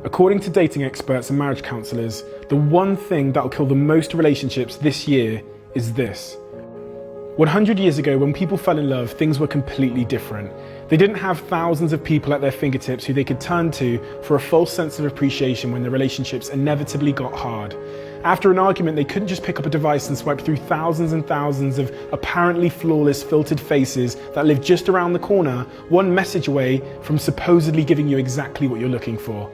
According to dating experts and marriage counselors, the one thing that will kill the most relationships this year is this. 100 years ago, when people fell in love, things were completely different. They didn't have thousands of people at their fingertips who they could turn to for a false sense of appreciation when their relationships inevitably got hard. After an argument, they couldn't just pick up a device and swipe through thousands and thousands of apparently flawless filtered faces that live just around the corner, one message away from supposedly giving you exactly what you're looking for.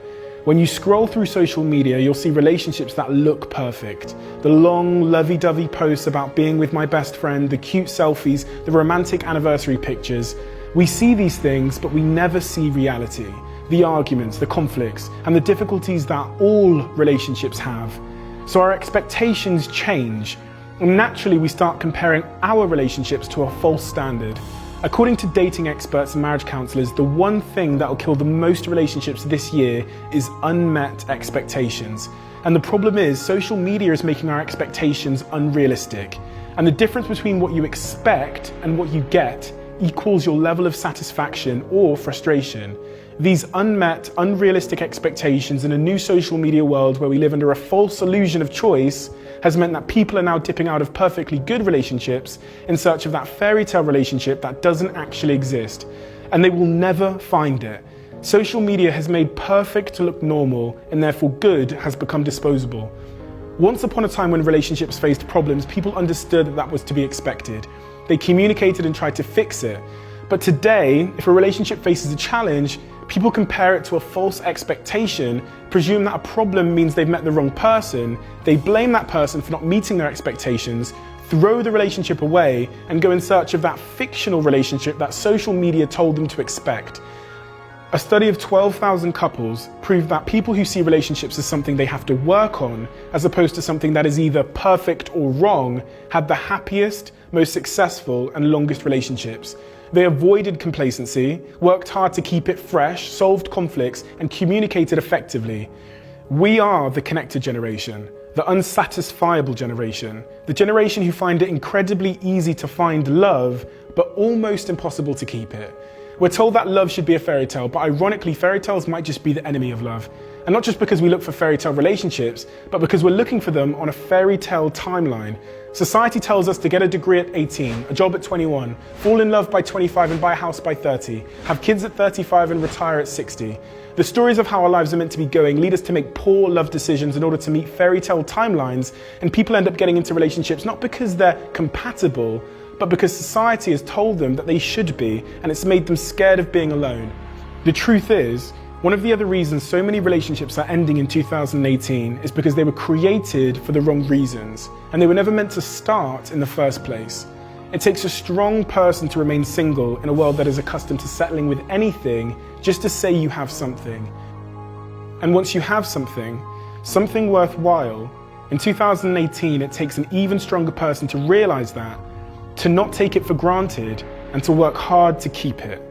When you scroll through social media, you'll see relationships that look perfect. The long, lovey-dovey posts about being with my best friend, the cute selfies, the romantic anniversary pictures. We see these things, but we never see reality. The arguments, the conflicts, and the difficulties that all relationships have. So our expectations change, and naturally we start comparing our relationships to a false standard. According to dating experts and marriage counselors, the one thing that will kill the most relationships this year is unmet expectations. And the problem is, social media is making our expectations unrealistic. And the difference between what you expect and what you get equals your level of satisfaction or frustration. These unmet, unrealistic expectations in a new social media world where we live under a false illusion of choice has meant that people are now dipping out of perfectly good relationships in search of that fairy tale relationship that doesn't actually exist, and they will never find it. Social media has made perfect to look normal, and therefore good has become disposable. Once upon a time when relationships faced problems, people understood that that was to be expected. They communicated and tried to fix it. But today, if a relationship faces a challenge, people compare it to a false expectation, presume that a problem means they've met the wrong person, they blame that person for not meeting their expectations, throw the relationship away, and go in search of that fictional relationship that social media told them to expect. A study of 12,000 couples proved that people who see relationships as something they have to work on, as opposed to something that is either perfect or wrong, had the happiest, most successful, and longest relationships. They avoided complacency, worked hard to keep it fresh, solved conflicts, and communicated effectively. We are the connected generation, the unsatisfiable generation, the generation who find it incredibly easy to find love, but almost impossible to keep it. We're told that love should be a fairy tale, but ironically, fairy tales might just be the enemy of love. And not just because we look for fairy tale relationships, but because we're looking for them on a fairy tale timeline. Society tells us to get a degree at 18, a job at 21, fall in love by 25 and buy a house by 30, have kids at 35 and retire at 60. The stories of how our lives are meant to be going lead us to make poor love decisions in order to meet fairy tale timelines, and people end up getting into relationships not because they're compatible, but because society has told them that they should be, and it's made them scared of being alone. The truth is, one of the other reasons so many relationships are ending in 2018 is because they were created for the wrong reasons, and they were never meant to start in the first place. It takes a strong person to remain single in a world that is accustomed to settling with anything just to say you have something. And once you have something worthwhile, in 2018 it takes an even stronger person to realize that, to not take it for granted, and to work hard to keep it.